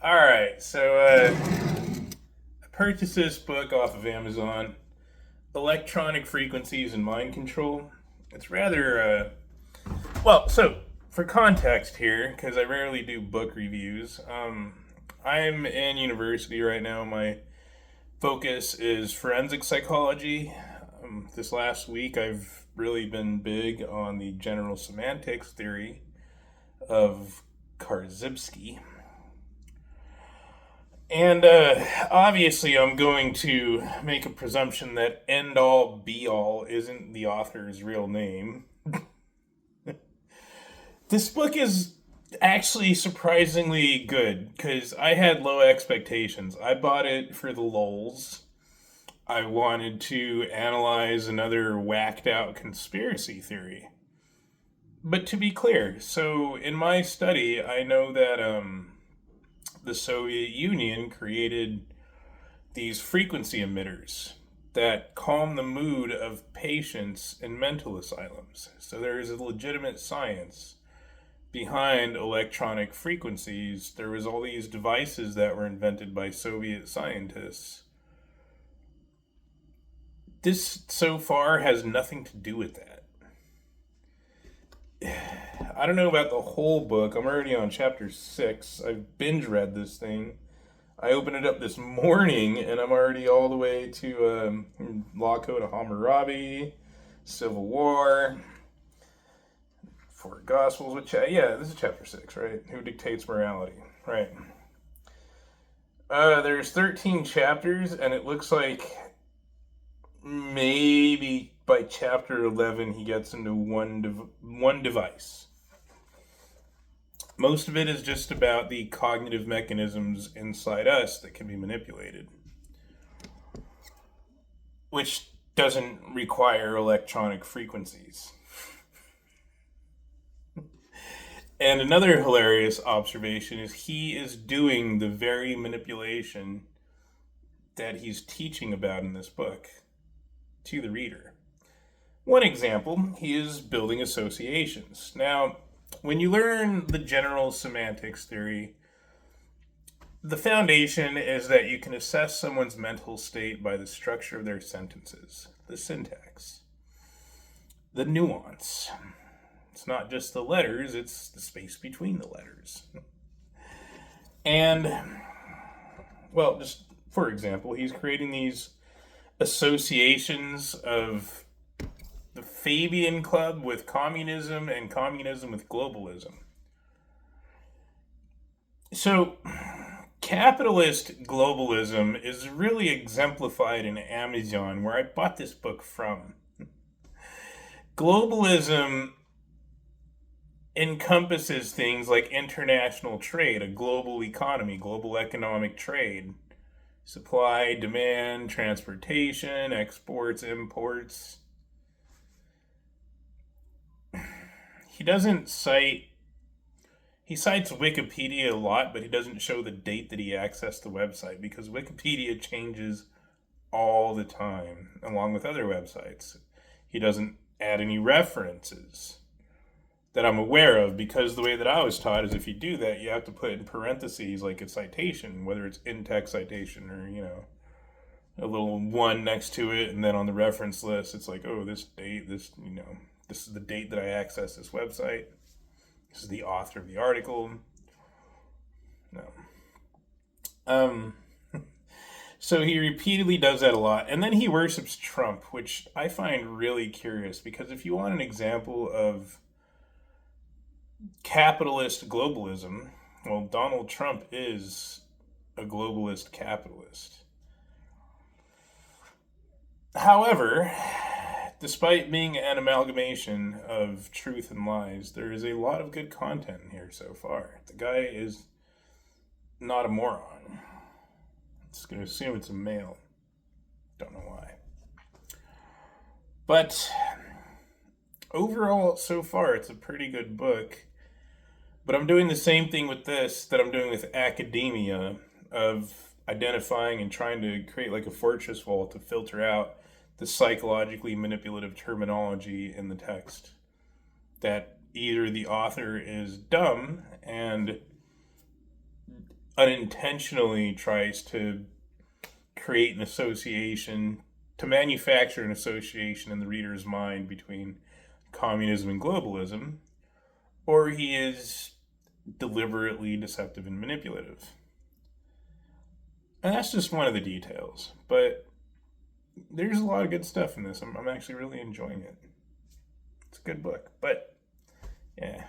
All right, so I purchased this book off of Amazon, Electronic Frequencies and Mind Control. It's rather, so for context here, because I rarely do book reviews, I'm in university right now. My focus is forensic psychology. This last week, I've really been big on the general semantics theory of Karzybski. And obviously, I'm going to make a presumption that end all be all isn't the author's real name. This book is actually surprisingly good because I had low expectations. I bought it for the lulz. I wanted to analyze another whacked out conspiracy theory. But to be clear, so in my study, I know that the Soviet Union created these frequency emitters that calm the mood of patients in mental asylums. So there is a legitimate science behind electronic frequencies. There was all these devices that were invented by Soviet scientists. This so far has nothing to do with that. I don't know about the whole book. I'm already on chapter 6. I've binge read this thing. I opened it up this morning and I'm already all the way to Law Code of Hammurabi, Civil War, Four Gospels. This is chapter 6, right? Who dictates morality, right? There's 13 chapters and it looks like maybe by chapter 11 he gets into one device. Most of it is just about the cognitive mechanisms inside us that can be manipulated, which doesn't require electronic frequencies. And another hilarious observation is he is doing the very manipulation that he's teaching about in this book to the reader. One example, he is building associations. Now, when you learn the general semantics theory, the foundation is that you can assess someone's mental state by the structure of their sentences, the syntax, the nuance. It's not just the letters, it's the space between the letters. And, well, just for example, he's creating these associations of the Fabian Club with communism and communism with globalism. So, capitalist globalism is really exemplified in Amazon, where I bought this book from. Globalism encompasses things like international trade, a global economy, global economic trade, supply, demand, transportation, exports, imports. He cites Wikipedia a lot, but he doesn't show the date that he accessed the website because Wikipedia changes all the time, along with other websites. He doesn't add any references that I'm aware of because the way that I was taught is if you do that, you have to put in parentheses like a citation, whether it's in-text citation or, a little one next to it, and then on the reference list, it's like, oh, this date, this is the date that I accessed this website. This is the author of the article. No. So he repeatedly does that a lot. And then he worships Trump, which I find really curious because if you want an example of capitalist globalism, well, Donald Trump is a globalist capitalist. However, despite being an amalgamation of truth and lies, there is a lot of good content in here so far. The guy is not a moron. I'm just going to assume it's a male. Don't know why. But overall, so far, it's a pretty good book. But I'm doing the same thing with this that I'm doing with academia of identifying and trying to create like a fortress wall to filter out the psychologically manipulative terminology in the text. That either the author is dumb and unintentionally tries to create an association, to manufacture an association in the reader's mind between communism and globalism, or he is deliberately deceptive and manipulative. And that's just one of the details. But there's a lot of good stuff in this. I'm actually really enjoying it. It's a good book. But, yeah.